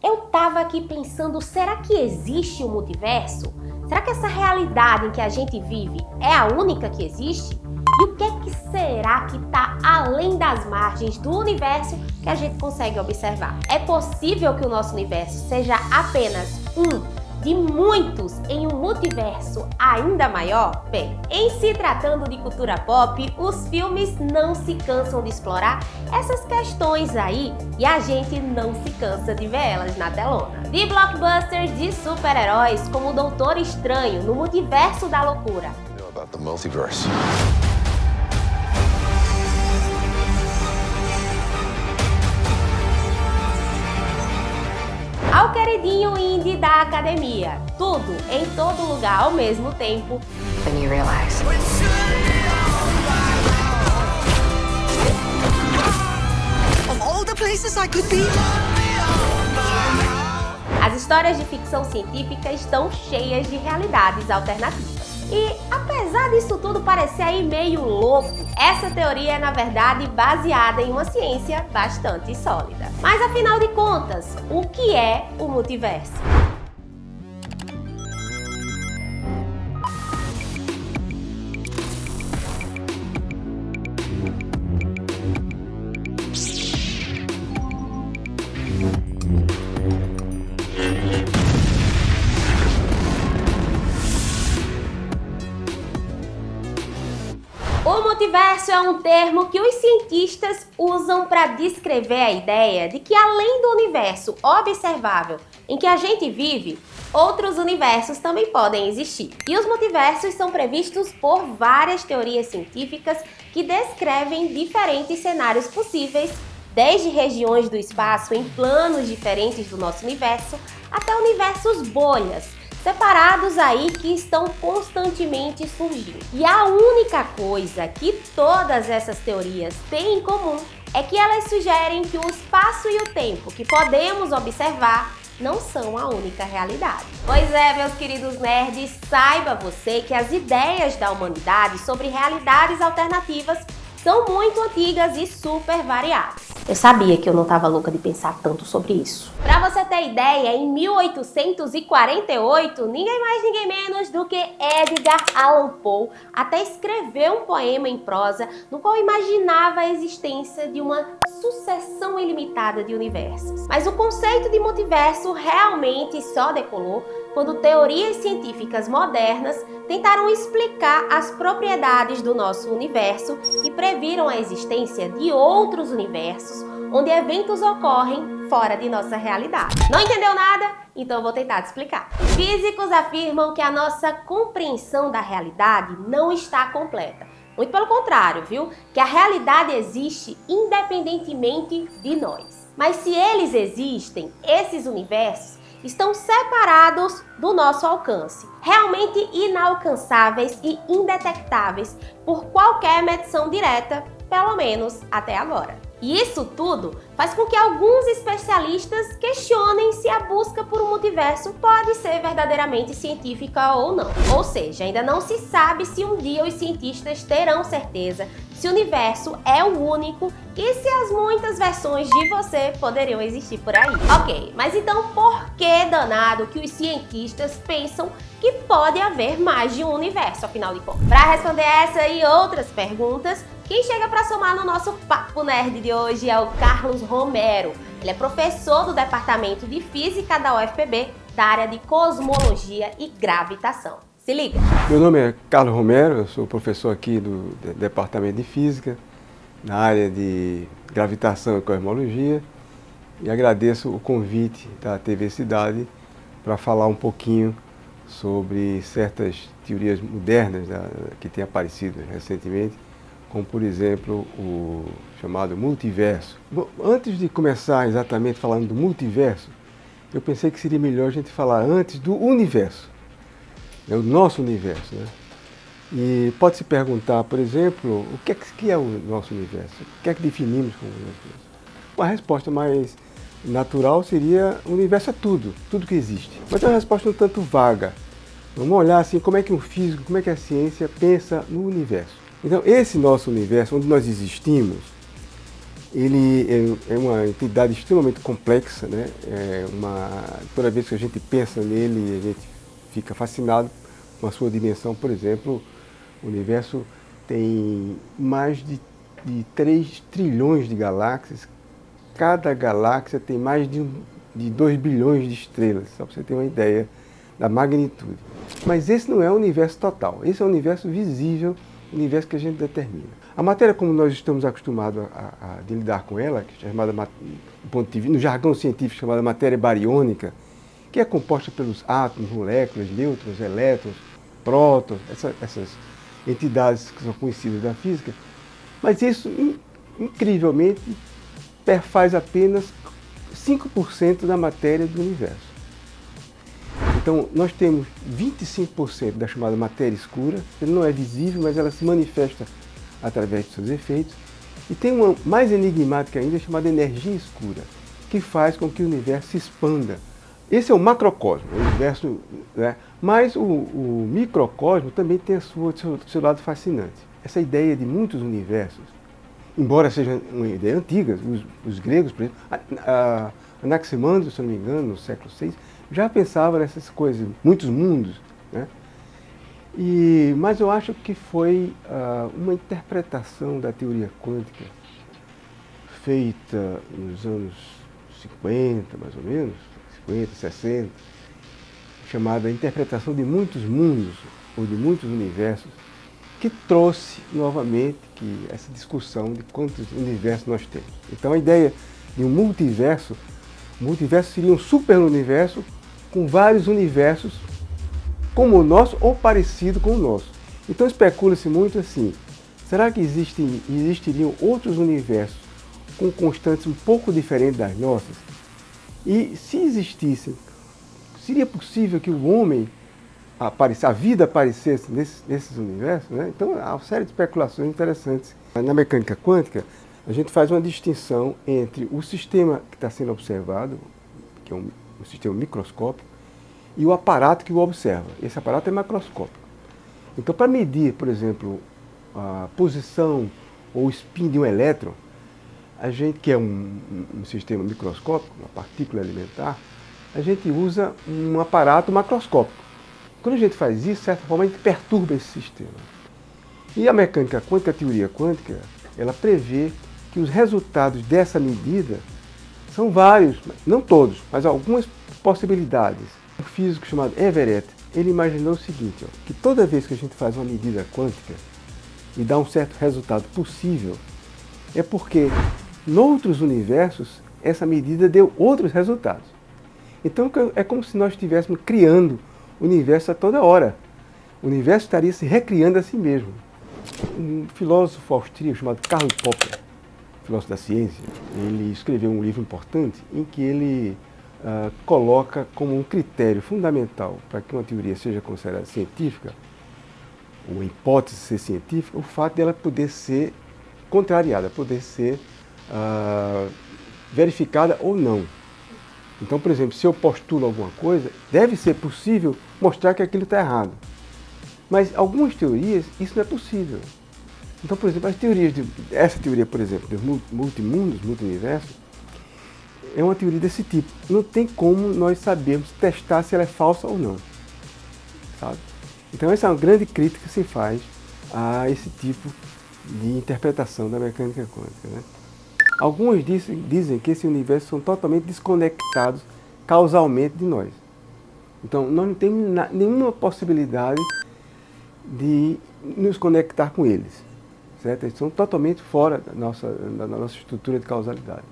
eu tava aqui pensando, será que existe um multiverso? Será que essa realidade em que a gente vive é a única que existe? E o que será que está além das margens do universo que a gente consegue observar? É possível que o nosso universo seja apenas um de muitos em um multiverso ainda maior? Bem, em se tratando de cultura pop, os filmes não se cansam de explorar essas questões aí e a gente não se cansa de ver elas na telona. De blockbusters de super-heróis como o Doutor Estranho no Multiverso da Loucura. Ao queridinho indie da academia. Tudo em todo lugar ao mesmo tempo. Then you realize. Of all the places I could be. As histórias de ficção científica estão cheias de realidades alternativas. E apesar disso tudo parecer aí meio louco, essa teoria é na verdade baseada em uma ciência bastante sólida. Mas afinal de contas, o que é o multiverso? O multiverso é um termo que os cientistas usam para descrever a ideia de que além do universo observável em que a gente vive, outros universos também podem existir. E os multiversos são previstos por várias teorias científicas que descrevem diferentes cenários possíveis, desde regiões do espaço em planos diferentes do nosso universo, até universos bolhas, separados aí que estão constantemente surgindo. E a única coisa que todas essas teorias têm em comum é que elas sugerem que o espaço e o tempo que podemos observar não são a única realidade. Pois é, meus queridos nerds, saiba você que as ideias da humanidade sobre realidades alternativas são muito antigas e super variadas. Eu sabia que eu não estava louca de pensar tanto sobre isso. Para você ter ideia, em 1848, ninguém mais, ninguém menos do que Edgar Allan Poe até escreveu um poema em prosa no qual imaginava a existência de uma sucessão ilimitada de universos. Mas o conceito de multiverso realmente só decolou quando teorias científicas modernas tentaram explicar as propriedades do nosso universo e previram a existência de outros universos onde eventos ocorrem fora de nossa realidade. Não entendeu nada? Então eu vou tentar te explicar. Físicos afirmam que a nossa compreensão da realidade não está completa. Muito pelo contrário, viu? Que a realidade existe independentemente de nós. Mas se eles existem, esses universos estão separados do nosso alcance, realmente inalcançáveis e indetectáveis por qualquer medição direta, pelo menos até agora. E isso tudo faz com que alguns especialistas questionem se a busca por um multiverso pode ser verdadeiramente científica ou não. Ou seja, ainda não se sabe se um dia os cientistas terão certeza se o universo é o único e se as muitas versões de você poderiam existir por aí. Ok, mas então por que danado que os cientistas pensam que pode haver mais de um universo, afinal de contas? Para responder essa e outras perguntas, quem chega para somar no nosso Papo Nerd de hoje é o Carlos Romero. Ele é professor do Departamento de Física da UFPB, da área de Cosmologia e Gravitação. Se liga! Meu nome é Carlos Romero, eu sou professor aqui do Departamento de Física, na área de Gravitação e Cosmologia, e agradeço o convite da TV Cidade para falar um pouquinho sobre certas teorias modernas que têm aparecido recentemente, como por exemplo o chamado multiverso. Bom, antes de começar exatamente falando do multiverso, eu pensei que seria melhor a gente falar antes do universo, o nosso universo, né? E pode se perguntar, por exemplo, o que é o nosso universo? O que é que definimos como universo? Uma resposta mais natural seria: o universo é tudo que existe. Mas é uma resposta um tanto vaga. Vamos olhar assim, como é que um físico, como é que a ciência pensa no universo. Então, esse nosso universo, onde nós existimos, Ele é uma entidade extremamente complexa, né? Toda vez que a gente pensa nele, a gente fica fascinado com a sua dimensão. Por exemplo, o universo tem mais de 3 trilhões de galáxias. Cada galáxia tem mais de 2 bilhões de estrelas, só para você ter uma ideia da magnitude. Mas esse não é o universo total, esse é o universo visível, o universo que a gente determina. A matéria, como nós estamos acostumados a lidar com ela, que é chamada, do ponto de vista, no jargão científico, chamada matéria bariônica, que é composta pelos átomos, moléculas, nêutrons, elétrons, prótons, essas entidades que são conhecidas da física, mas isso, incrivelmente, perfaz apenas 5% da matéria do universo. Então, nós temos 25% da chamada matéria escura, ela não é visível, mas ela se manifesta através de seus efeitos. E tem uma mais enigmática ainda, chamada energia escura, que faz com que o universo se expanda. Esse é o macrocosmo, o universo, né? Mas o microcosmo também tem seu lado fascinante. Essa ideia de muitos universos, embora seja uma ideia antiga, os gregos, por exemplo, Anaximandro, se não me engano, no século VI, já pensava nessas coisas, muitos mundos, né? Mas eu acho que foi uma interpretação da teoria quântica feita nos anos 50, mais ou menos, 50, 60, chamada interpretação de muitos mundos, ou de muitos universos, que trouxe novamente essa discussão de quantos universos nós temos. Então a ideia de um multiverso seria um super-universo com vários universos como o nosso ou parecido com o nosso. Então especula-se muito assim, será que existiriam outros universos com constantes um pouco diferentes das nossas? E se existissem, seria possível que o homem a vida aparecesse nesses universos, né? Então há uma série de especulações interessantes. Na mecânica quântica, a gente faz uma distinção entre o sistema que está sendo observado, que é um sistema microscópico, e o aparato que o observa. Esse aparato é macroscópico. Então, para medir, por exemplo, a posição ou o spin de um elétron, a gente, que é um sistema microscópico, uma partícula elementar, a gente usa um aparato macroscópico. Quando a gente faz isso, de certa forma, a gente perturba esse sistema. E a mecânica quântica, a teoria quântica, ela prevê que os resultados dessa medida são vários, não todos, mas algumas possibilidades. Um físico chamado Everett, ele imaginou o seguinte, que toda vez que a gente faz uma medida quântica e dá um certo resultado possível, é porque, noutros universos, essa medida deu outros resultados. Então é como se nós estivéssemos criando o universo a toda hora. O universo estaria se recriando a si mesmo. Um filósofo austríaco chamado Karl Popper, filósofo da ciência, ele escreveu um livro importante em que ele coloca como um critério fundamental para que uma teoria seja considerada científica, ou uma hipótese ser científica, o fato dela poder ser contrariada, poder ser verificada ou não. Então, por exemplo, se eu postulo alguma coisa, deve ser possível mostrar que aquilo está errado. Mas algumas teorias, isso não é possível. Então, por exemplo, essa teoria, por exemplo, dos multimundos, multiuniversos, é uma teoria desse tipo. Não tem como nós sabermos testar se ela é falsa ou não. Sabe? Então, essa é uma grande crítica que se faz a esse tipo de interpretação da mecânica quântica, né? Alguns dizem que esse universo são totalmente desconectados causalmente de nós. Então, nós não temos nenhuma possibilidade de nos conectar com eles. Certo? Eles são totalmente fora da nossa estrutura de causalidade.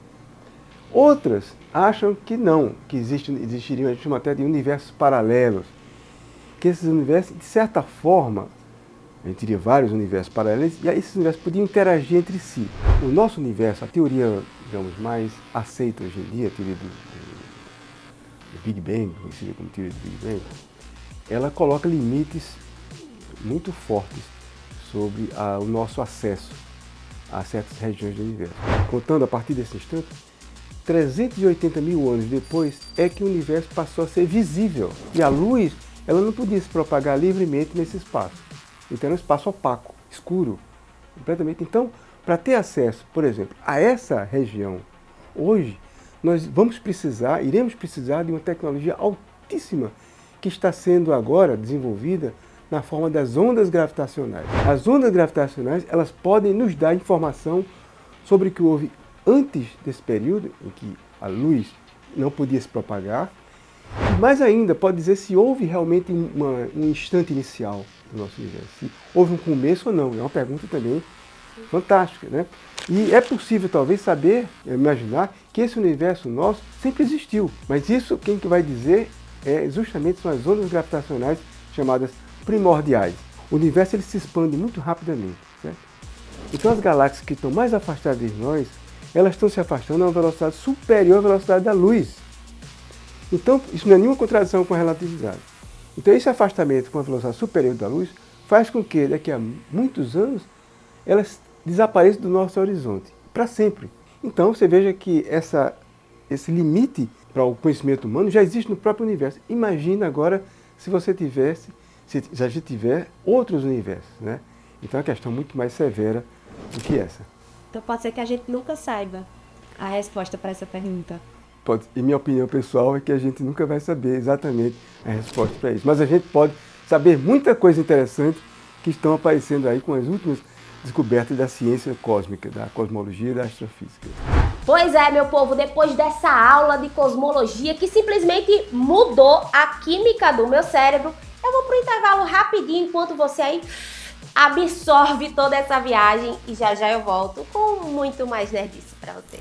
Outras acham que não, que existiriam, a gente chama até de universos paralelos, que esses universos, de certa forma, a gente teria vários universos paralelos, e aí esses universos podiam interagir entre si. O nosso universo, a teoria, digamos, mais aceita hoje em dia, a teoria do Big Bang, conhecida como teoria do Big Bang, ela coloca limites muito fortes sobre o nosso acesso a certas regiões do universo. Contando a partir desse instante, 380 mil anos depois é que o universo passou a ser visível. E a luz, ela não podia se propagar livremente nesse espaço. Então era um espaço opaco, escuro, completamente. Então, para ter acesso, por exemplo, a essa região, hoje nós iremos precisar de uma tecnologia altíssima que está sendo agora desenvolvida na forma das ondas gravitacionais. As ondas gravitacionais, elas podem nos dar informação sobre o que houve antes desse período em que a luz não podia se propagar, e mais ainda, pode dizer se houve realmente um instante inicial do nosso universo, se houve um começo ou não. É uma pergunta também fantástica, né? E é possível talvez imaginar que esse universo nosso sempre existiu, mas isso quem que vai dizer justamente são as ondas gravitacionais chamadas primordiais. O universo ele se expande muito rapidamente, certo? Então as galáxias que estão mais afastadas de nós, elas estão se afastando a uma velocidade superior à velocidade da luz. Então isso não é nenhuma contradição com a relatividade. Então esse afastamento com a velocidade superior da luz faz com que daqui a muitos anos elas desapareçam do nosso horizonte, para sempre. Então você veja que esse limite para o conhecimento humano já existe no próprio universo. Imagina agora se a gente tiver outros universos, né? Então é uma questão muito mais severa do que essa. Então pode ser que a gente nunca saiba a resposta para essa pergunta. E minha opinião pessoal é que a gente nunca vai saber exatamente a resposta para isso. Mas a gente pode saber muita coisa interessante que estão aparecendo aí com as últimas descobertas da ciência cósmica, da cosmologia e da astrofísica. Pois é, meu povo, depois dessa aula de cosmologia que simplesmente mudou a química do meu cérebro, eu vou pro intervalo rapidinho enquanto você aí absorve toda essa viagem e já já eu volto com muito mais nerdice pra você.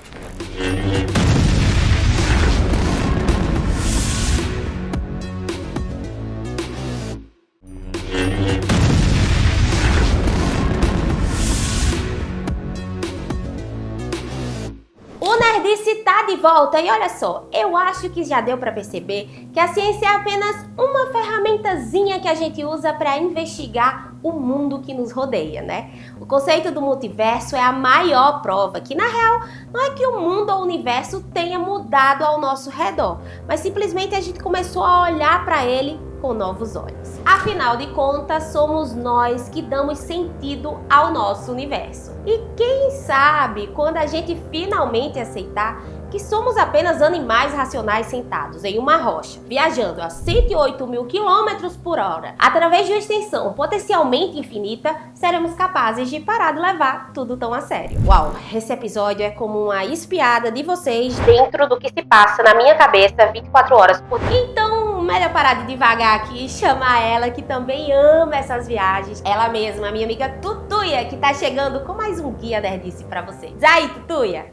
O Nerdice tá de volta e olha só, eu acho que já deu para perceber que a ciência é apenas uma ferramentazinha que a gente usa para investigar o mundo que nos rodeia, né? O conceito do multiverso é a maior prova que, na real, não é que o mundo ou o universo tenha mudado ao nosso redor, mas simplesmente a gente começou a olhar para ele com novos olhos. Afinal de contas, somos nós que damos sentido ao nosso universo. E quem sabe, quando a gente finalmente aceitar que somos apenas animais racionais sentados em uma rocha, viajando a 108 mil quilômetros por hora, através de uma extensão potencialmente infinita, seremos capazes de parar de levar tudo tão a sério. Uau, esse episódio é como uma espiada de vocês dentro do que se passa na minha cabeça 24 horas por dia. Então, melhor parar de devagar aqui e chamar ela, que também ama essas viagens. Ela mesma, minha amiga Tutuia, que tá chegando com mais um Guia Nerdice pra vocês. Aí, Tutuia!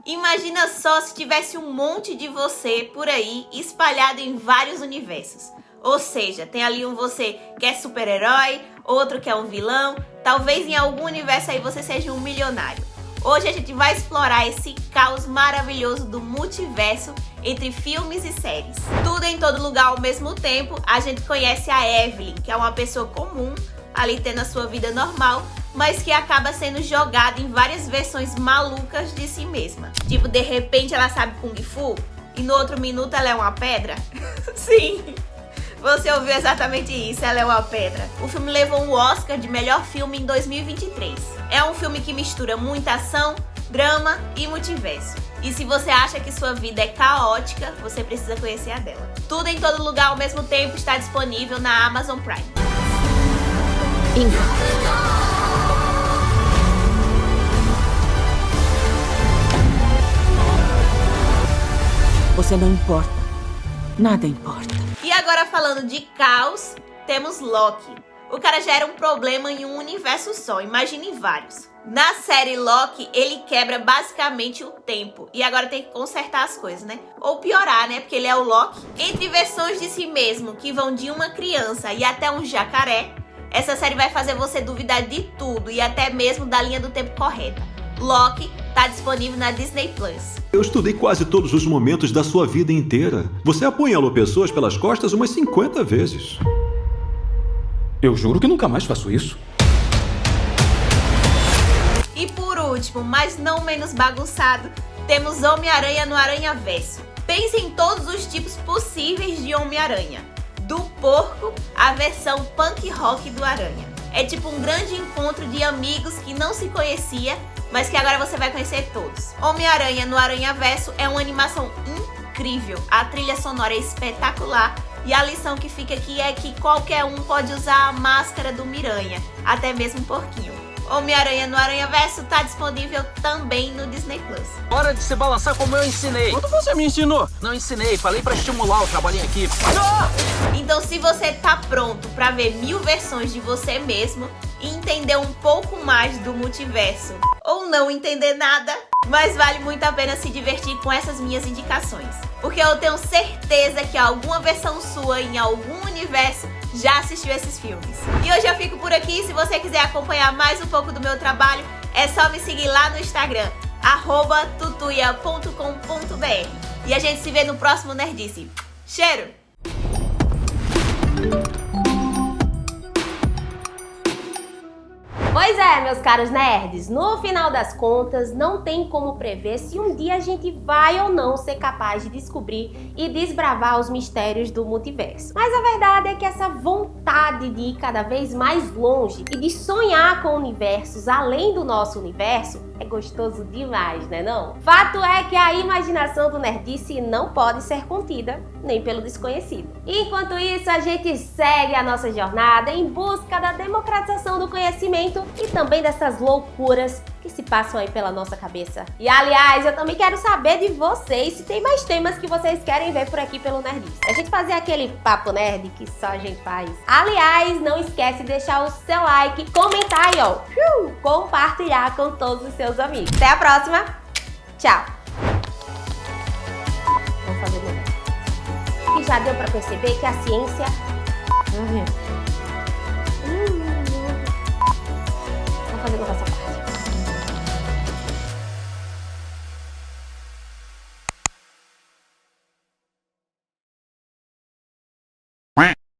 Imagina só se tivesse um monte de você por aí espalhado em vários universos. Ou seja, tem ali um você que é super-herói, outro que é um vilão, talvez em algum universo aí você seja um milionário. Hoje a gente vai explorar esse caos maravilhoso do multiverso entre filmes e séries. Tudo em todo lugar ao mesmo tempo, a gente conhece a Evelyn, que é uma pessoa comum, ali tendo a sua vida normal, mas que acaba sendo jogada em várias versões malucas de si mesma. Tipo, de repente ela sabe Kung Fu e no outro minuto ela é uma pedra. Sim, você ouviu exatamente isso, ela é uma pedra. O filme levou um Oscar de melhor filme em 2023. É um filme que mistura muita ação, drama e multiverso. E se você acha que sua vida é caótica, você precisa conhecer a dela. Tudo em todo lugar ao mesmo tempo está disponível na Amazon Prime. Você não importa. Nada importa. E agora falando de caos, temos Loki. O cara já era um problema em um universo só, imagine vários. Na série Loki, ele quebra basicamente o tempo e agora tem que consertar as coisas, né? Ou piorar, né? Porque ele é o Loki. Entre versões de si mesmo que vão de uma criança e até um jacaré, essa série vai fazer você duvidar de tudo e até mesmo da linha do tempo correta. Loki tá disponível na Disney Plus. Eu estudei quase todos os momentos da sua vida inteira. Você apunhalou pessoas pelas costas umas 50 vezes. Eu juro que nunca mais faço isso. E por último, mas não menos bagunçado, temos Homem-Aranha no Aranhaverso. Pense em todos os tipos possíveis de Homem-Aranha. do Porco, a versão punk rock do Aranha. É tipo um grande encontro de amigos que não se conhecia, mas que agora você vai conhecer todos. Homem-Aranha no Aranhaverso é uma animação incrível, a trilha sonora é espetacular e a lição que fica aqui é que qualquer um pode usar a máscara do Miranha, até mesmo um porquinho. Homem-Aranha no Aranhaverso tá disponível também no Disney Plus. Hora de se balançar como eu ensinei. Quando você me ensinou? Não ensinei, falei pra estimular o trabalho em equipe. Então se você tá pronto pra ver 1000 versões de você mesmo e entender um pouco mais do multiverso, ou não entender nada, mas vale muito a pena se divertir com essas minhas indicações. Porque eu tenho certeza que alguma versão sua em algum universo já assistiu esses filmes. E hoje eu fico por aqui. Se você quiser acompanhar mais um pouco do meu trabalho, é só me seguir lá no Instagram, @tutuia.com.br. E a gente se vê no próximo Nerdice. Cheiro! Pois é, meus caros nerds, no final das contas, não tem como prever se um dia a gente vai ou não ser capaz de descobrir e desbravar os mistérios do multiverso. Mas a verdade é que essa vontade de ir cada vez mais longe e de sonhar com universos além do nosso universo é gostoso demais, né não? Fato é que a imaginação do nerdice não pode ser contida, nem pelo desconhecido. Enquanto isso, a gente segue a nossa jornada em busca da democratização do conhecimento e também dessas loucuras que se passam aí pela nossa cabeça. E aliás, eu também quero saber de vocês se tem mais temas que vocês querem ver por aqui pelo Nerdice. A gente fazer aquele papo nerd que só a gente faz. Aliás, não esquece de deixar o seu like, comentar aí, ó, compartilhar com todos os seus amigos. Até a próxima. Tchau. Vamos fazer o negócio. E já deu pra perceber que a ciência... Vamos fazer o negócio aqui.